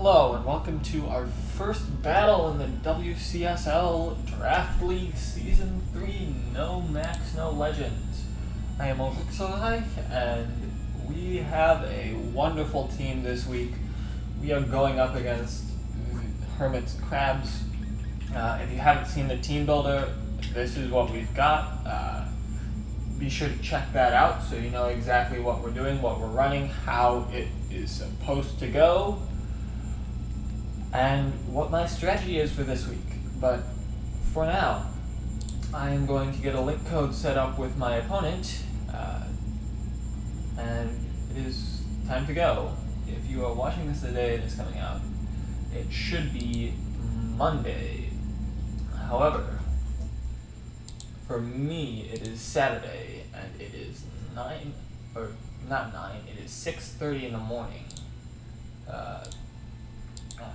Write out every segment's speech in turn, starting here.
Hello and welcome to our first battle in the WCSL Draft League Season 3 No Max No Legends. I am Orucs-Oraihc and we have a wonderful team this week. We are going up against Hermit's Crabs. If you haven't seen the team builder, this is what we've got. Be sure to check that out so you know exactly what we're doing, what we're running, how it is supposed to go, and what my strategy is for this week. But for now, I am going to get a link code set up with my opponent, and it is time to go. If you are watching this the day it is coming out, it should be Monday. However, for me, it is Saturday, and it is 6:30 in the morning.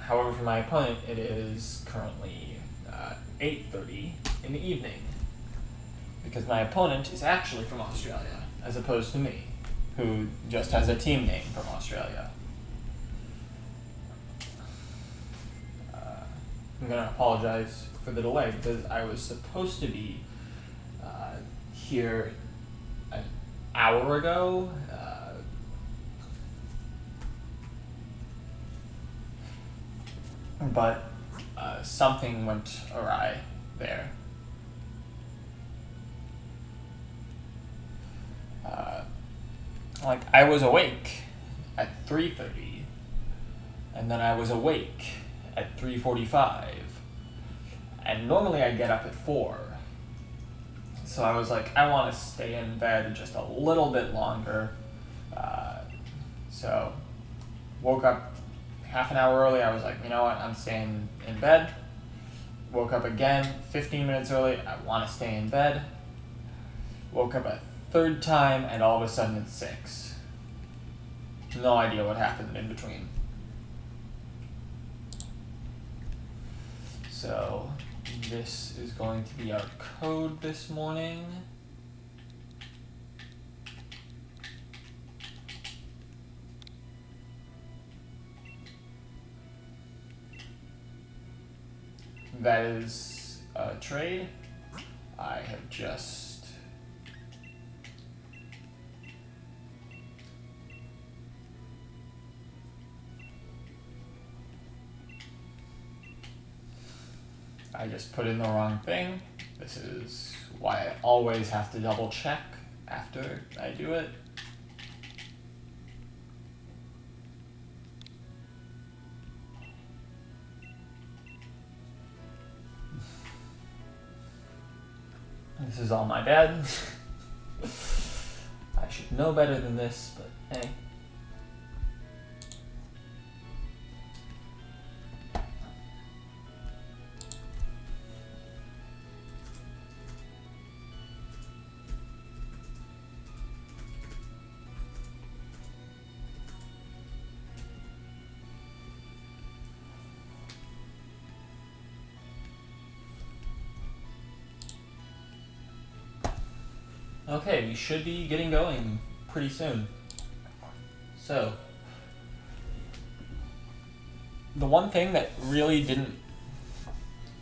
However, for my opponent, it is currently 8:30 in the evening, because my opponent is actually from Australia, as opposed to me, who just has a team name from Australia. I'm going to apologize for the delay, because I was supposed to be here an hour ago. But something went awry there. I was awake at 3:30, and then I was awake at 3:45, and normally I get up at 4. So I was like, I want to stay in bed just a little bit longer. So woke up half an hour early. I was like, you know what, I'm staying in bed. Woke up again 15 minutes early. I want to stay in bed. Woke up a third time, and all of a sudden it's 6. No idea what happened in between. So this is going to be our code this morning. That is a trade. I have just put in the wrong thing. This is why I always have to double check after I do it. This is all my bad. I should know better than this, but hey. Okay, we should be getting going pretty soon. So, the one thing that really didn't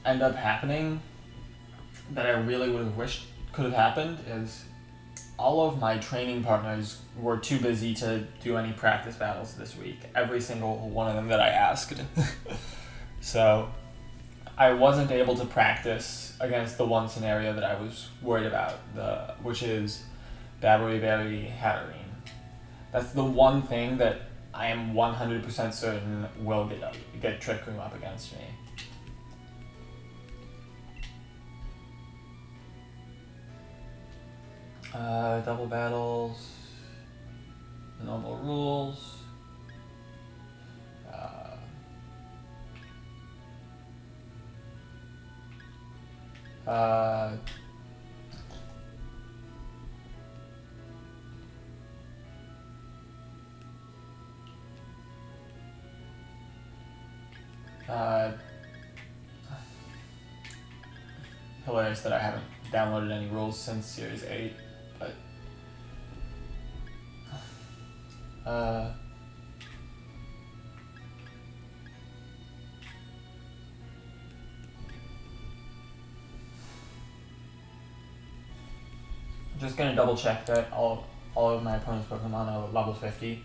end up happening that I really would have wished could have happened is all of my training partners were too busy to do any practice battles this week. Every single one of them that I asked. So, I wasn't able to practice against the one scenario that I was worried about, which is Hatterene. That's the one thing that I am 100% certain will get Trick Room up against me. Double battles, normal rules. Hilarious that I haven't downloaded any rules since Series 8, but Just gonna double check that all of my opponent's Pokemon are level 50.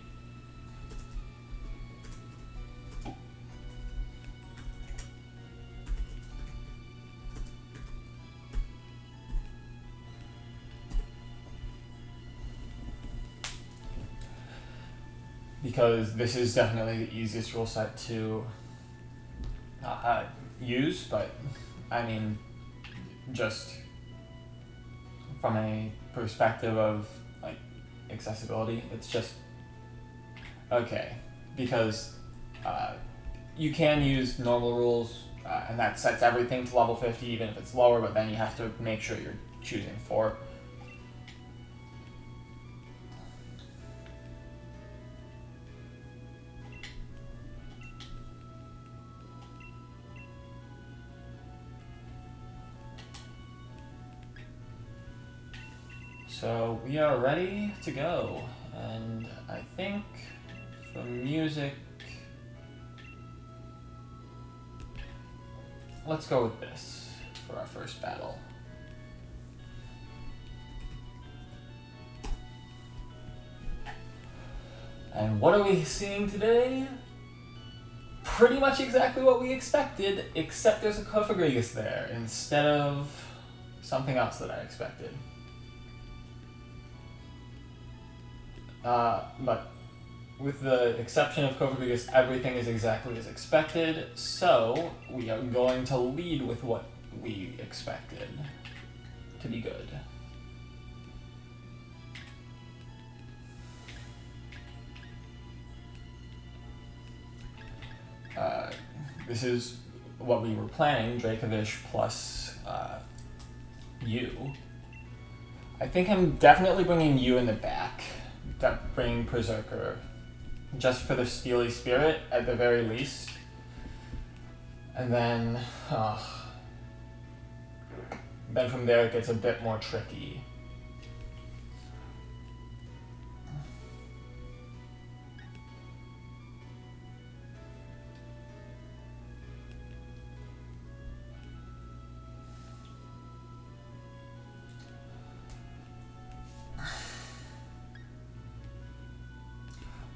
Because this is definitely the easiest rule set to use, but I mean, just from a perspective of like accessibility, it's just okay, because you can use normal rules and that sets everything to level 50 even if it's lower, but then you have to make sure you're choosing 4. So we are ready to go, and I think for music, let's go with this for our first battle. And what are we seeing today? Pretty much exactly what we expected, except there's a Cofagrigus there instead of something else that I expected. But with the exception of Cofagrigus, everything is exactly as expected, so we are going to lead with what we expected to be good. This is what we were planning, Dracovish plus you. I think I'm definitely bringing you in the back. Bringing Berserker, just for the Steely Spirit at the very least. And then from there it gets a bit more tricky.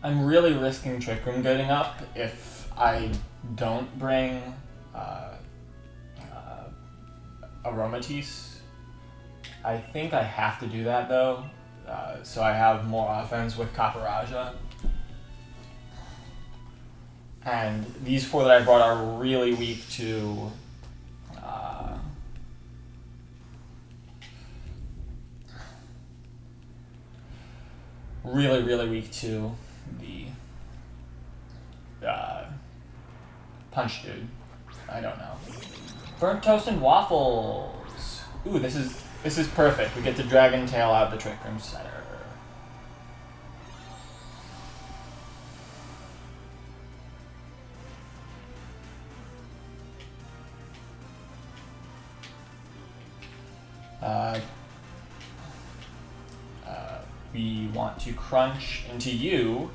I'm really risking Trick Room getting up if I don't bring Aromatisse. I think I have to do that though, so I have more offense with Copperajah. And these 4 that I brought are really weak to really weak to the Punch Dude. I don't know. Burnt Toast and Waffles. Ooh, this is perfect. We get to Dragon Tail out the Trick Room Center. We want to crunch into you.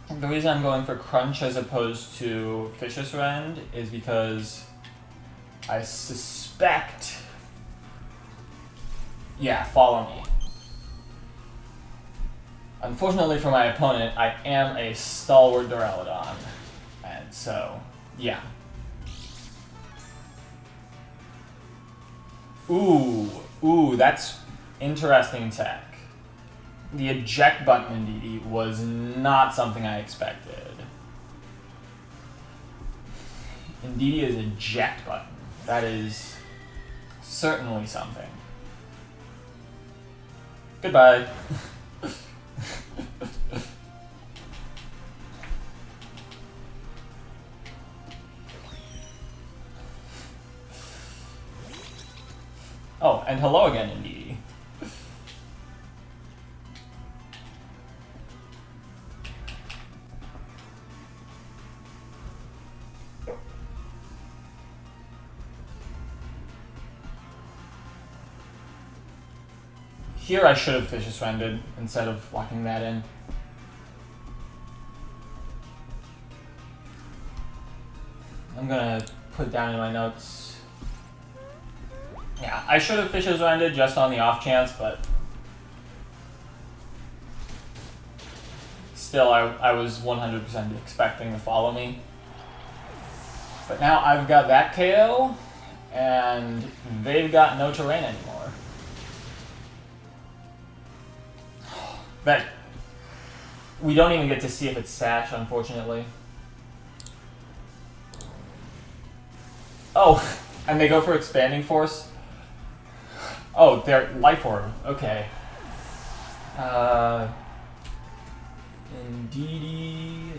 And the reason I'm going for crunch as opposed to Vicious Rend is because I suspect... Yeah, follow me. Unfortunately for my opponent, I am a stalwart Duraludon. And so, yeah. Ooh, that's interesting tech. The eject button in Indeedee was not something I expected. Indeedee is eject button. That is certainly something. Goodbye. Oh, and hello again, Indeedee. Here I should have Vicious Rended instead of locking that in. I'm gonna put down in my notes. Yeah, Yeah, I should have Fisher's Rended just on the off chance, but still, I was 100% expecting to follow me. But now I've got that KO, and they've got no terrain anymore. That we don't even get to see if it's Sash, unfortunately. Oh, and they go for Expanding Force. Oh, they're Life Orb. Okay. Indeedee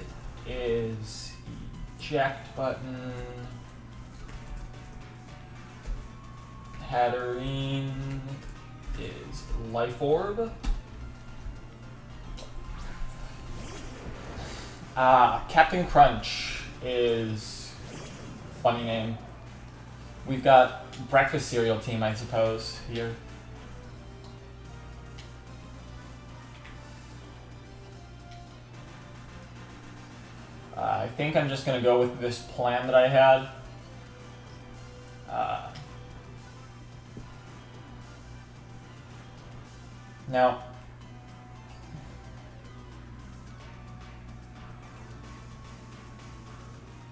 is eject button. Hatterene is Life Orb. Captain Crunch is funny name. We've got breakfast cereal team, I suppose, here. I think I'm just gonna go with this plan that I had. Now,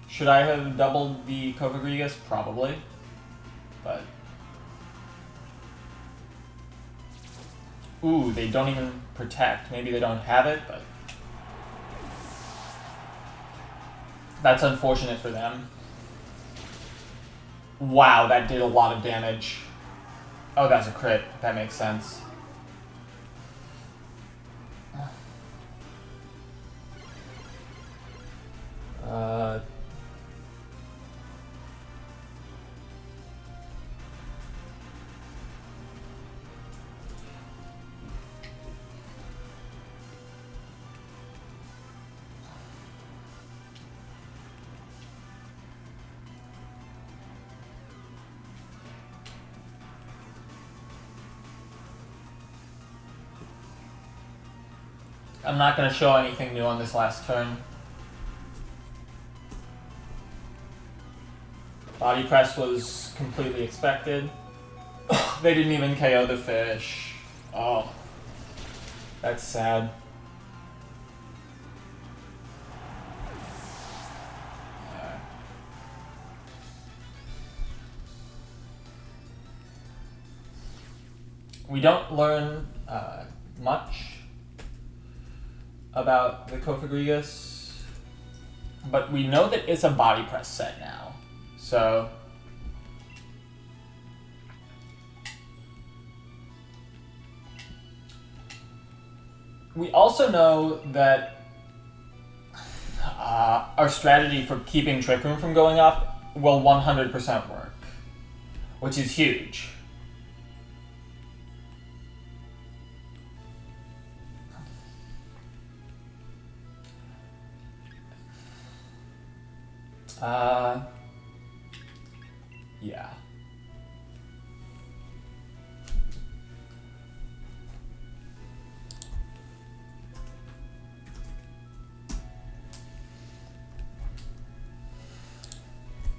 should I have doubled the Cofagrigus? Probably, but ooh, they don't even protect. Maybe they don't have it, but that's unfortunate for them. Wow, that did a lot of damage. Oh, that's a crit. That makes sense. I'm not going to show anything new on this last turn. Body Press was completely expected. They didn't even KO the fish. Oh, that's sad. We don't learn much about the Cofagrigus, but we know that it's a Body Press set now. So we also know that our strategy for keeping Trick Room from going up will 100% work, which is huge. Yeah.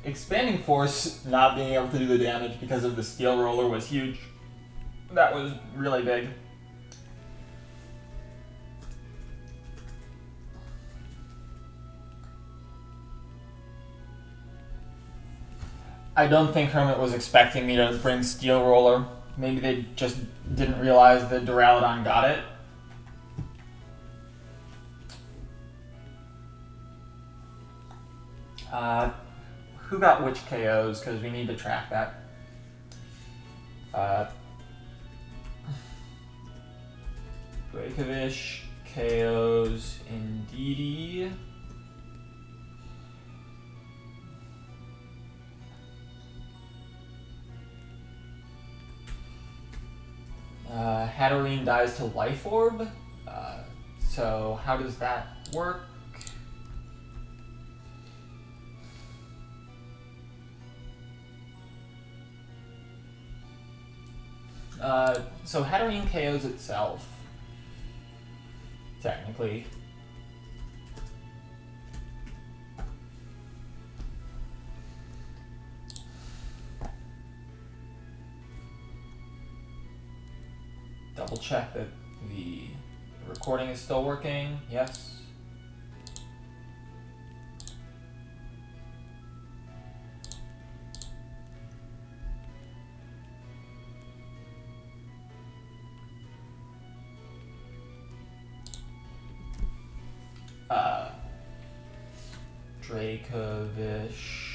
Expanding Force not being able to do the damage because of the Steel Roller was huge. That was really big. I don't think Hermit was expecting me to bring Steel Roller. Maybe they just didn't realize that Duraludon got it. Who got which KOs? Because we need to track that. Breakovish KOs Indeedee. Hatterene dies to Life Orb. So how does that work? So Hatterene KOs itself, technically. double check that the recording is still working. Yes. Dracovish.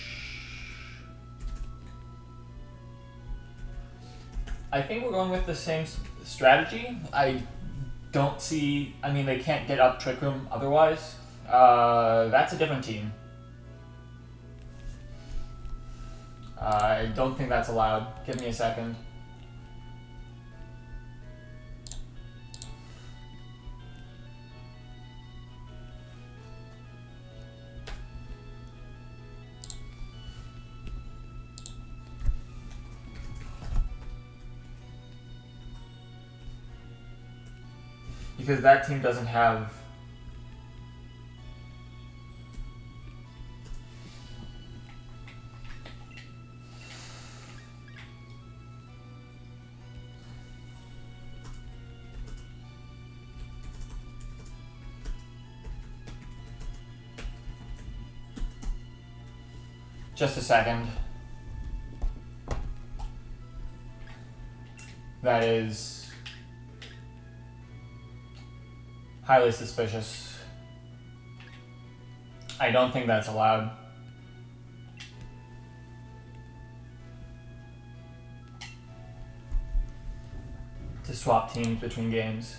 I think we're going with the same strategy. I don't see. I mean, they can't get up Trick Room otherwise. That's a different team. I don't think that's allowed. Give me a second. Because that team doesn't have just a second. That is highly suspicious. I don't think that's allowed. To swap teams between games.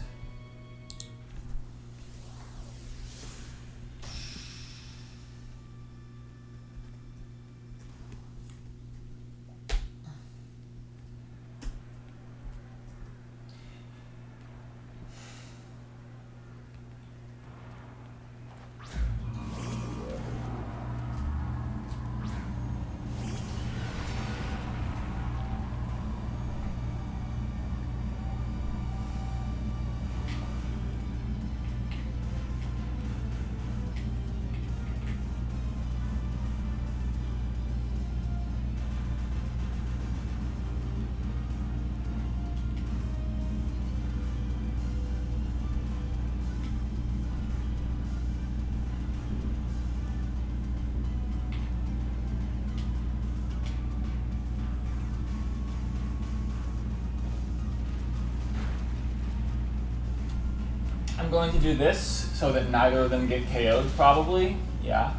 I'm going to do this so that neither of them get KO'd, probably. Yeah.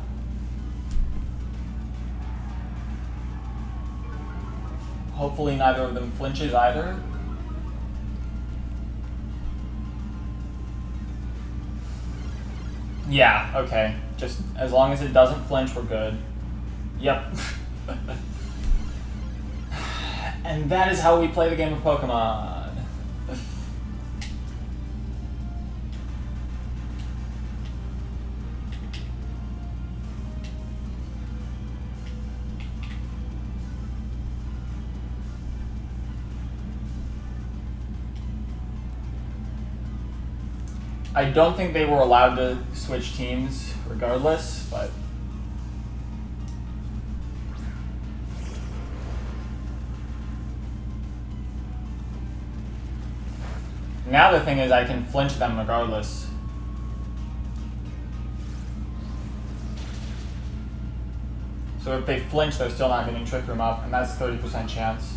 Hopefully neither of them flinches either. Yeah, okay. Just as long as it doesn't flinch, we're good. Yep. And that is how we play the game of Pokemon. I don't think they were allowed to switch teams regardless, but now the thing is I can flinch them regardless. So if they flinch, they're still not getting Trick Room up, and that's 30% chance.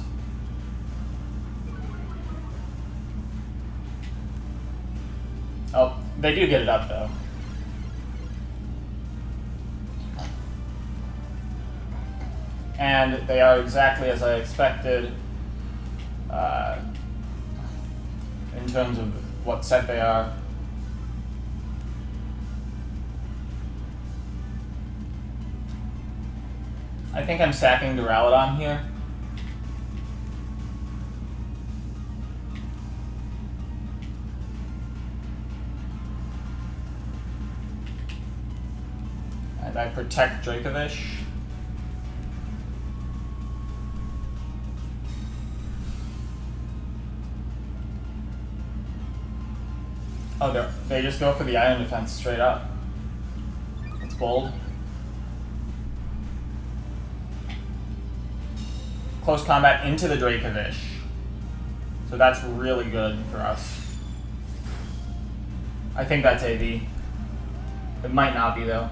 Oh, they do get it up though. And they are exactly as I expected in terms of what set they are. I think I'm sacking Duraludon here. And I protect Dracovish. Oh, they just go for the Iron Defense straight up. It's bold. Close combat into the Dracovish. So that's really good for us. I think that's AV. It might not be though.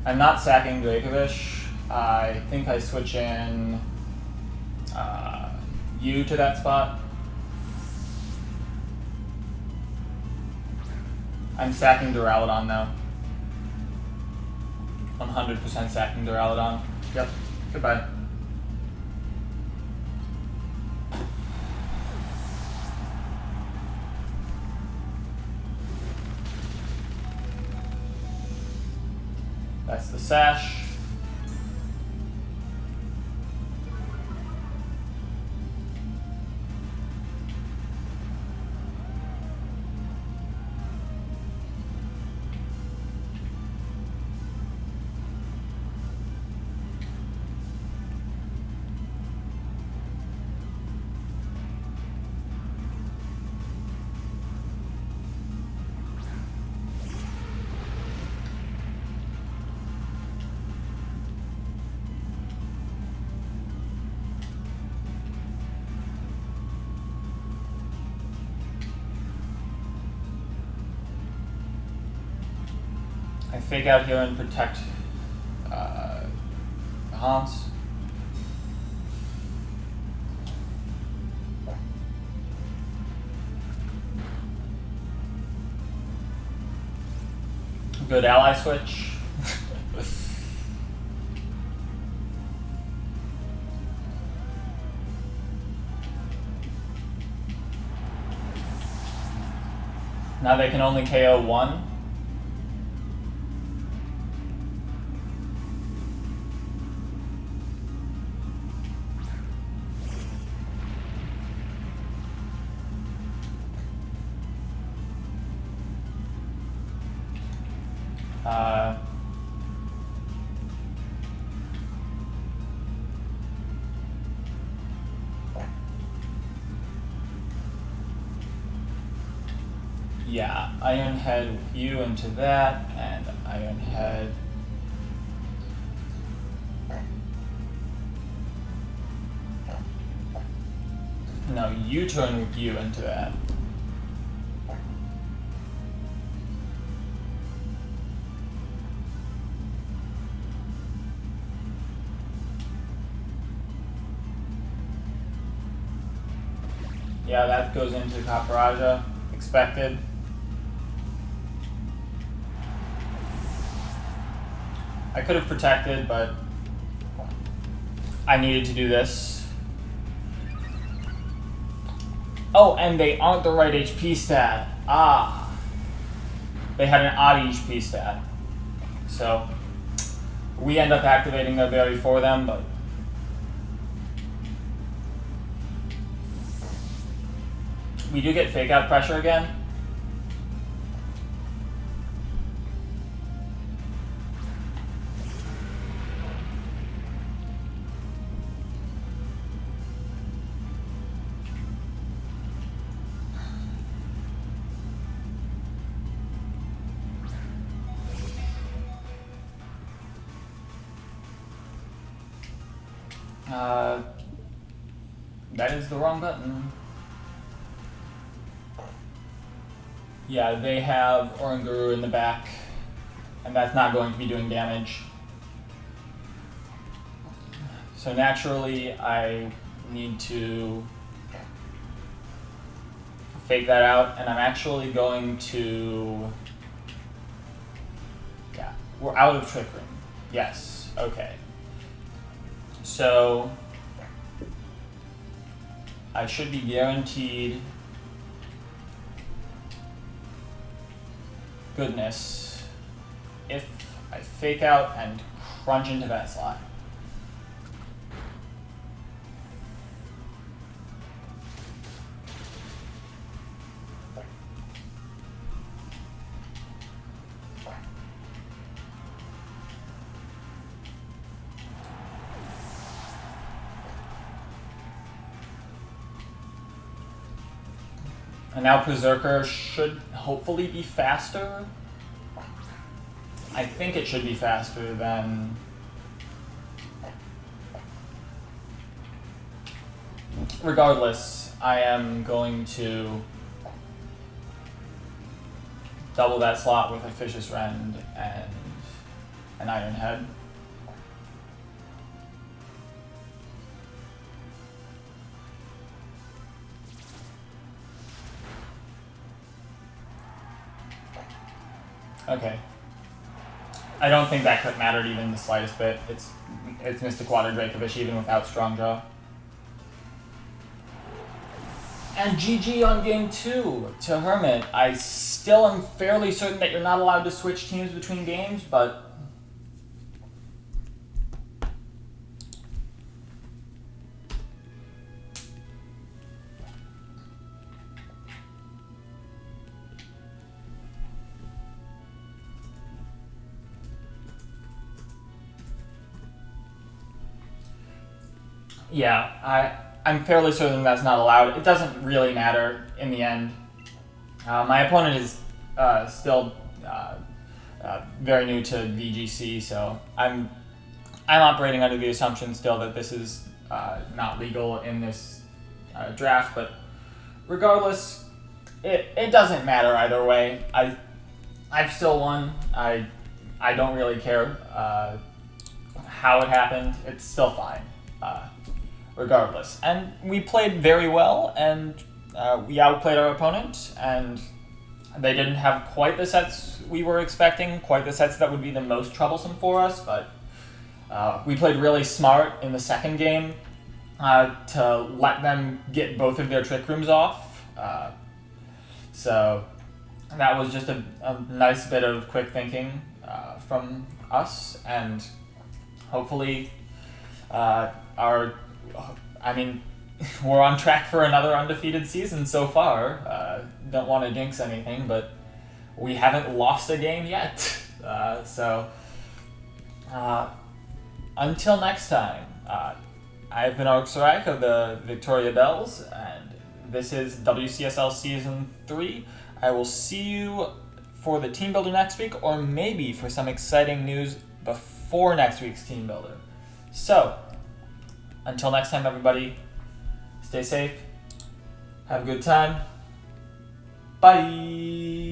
I'm not sacking Dracovish. I think I switch in you to that spot. I'm sacking Duraludon though. 100% sacking Duraludon. Yep. Goodbye. That's the sash. I fake out here and protect Hans. Good ally switch. Now they can only KO one. Yeah, Iron Head with you into that, and Iron Head. No, you turn with you into that. Yeah, that goes into Cofagrigus. Expected. I could have protected, but I needed to do this. Oh, and they aren't the right HP stat. Ah. They had an odd HP stat. So we end up activating their berry for them, but we do get fake out pressure again. That is the wrong button. Yeah, they have Oranguru in the back, and that's not going to be doing damage. So naturally, I need to fake that out, and I'm actually going to... Yeah, we're out of Trick Room. Yes, okay. So I should be guaranteed goodness if I fake out and crunch into that slot. And now Berserker should hopefully be faster. I think it should be faster than... Regardless, I am going to double that slot with a Vicious Rend and an Iron Head. Okay. I don't think that could mattered even the slightest bit. It's Mr. Quadradracovish even without Strong Jaw. And GG on game 2 to Hermit. I still am fairly certain that you're not allowed to switch teams between games, but... Yeah, I'm fairly certain that's not allowed. It doesn't really matter in the end. My opponent is still very new to VGC, so I'm operating under the assumption still that this is not legal in this draft. But regardless, it doesn't matter either way. I've still won. I don't really care how it happened. It's still fine. Regardless. And we played very well, and we outplayed our opponent, and they didn't have quite the sets we were expecting, quite the sets that would be the most troublesome for us, but we played really smart in the second game to let them get both of their Trick Rooms off. So that was just a nice bit of quick thinking from us, and hopefully we're on track for another undefeated season so far. Don't want to jinx anything, but we haven't lost a game yet. Until next time, I've been Orucs-Oraihc of the Victoria Bells, and this is WCSL Season 3. I will see you for the Team Builder next week, or maybe for some exciting news before next week's Team Builder. So, until next time, everybody, stay safe, have a good time, bye!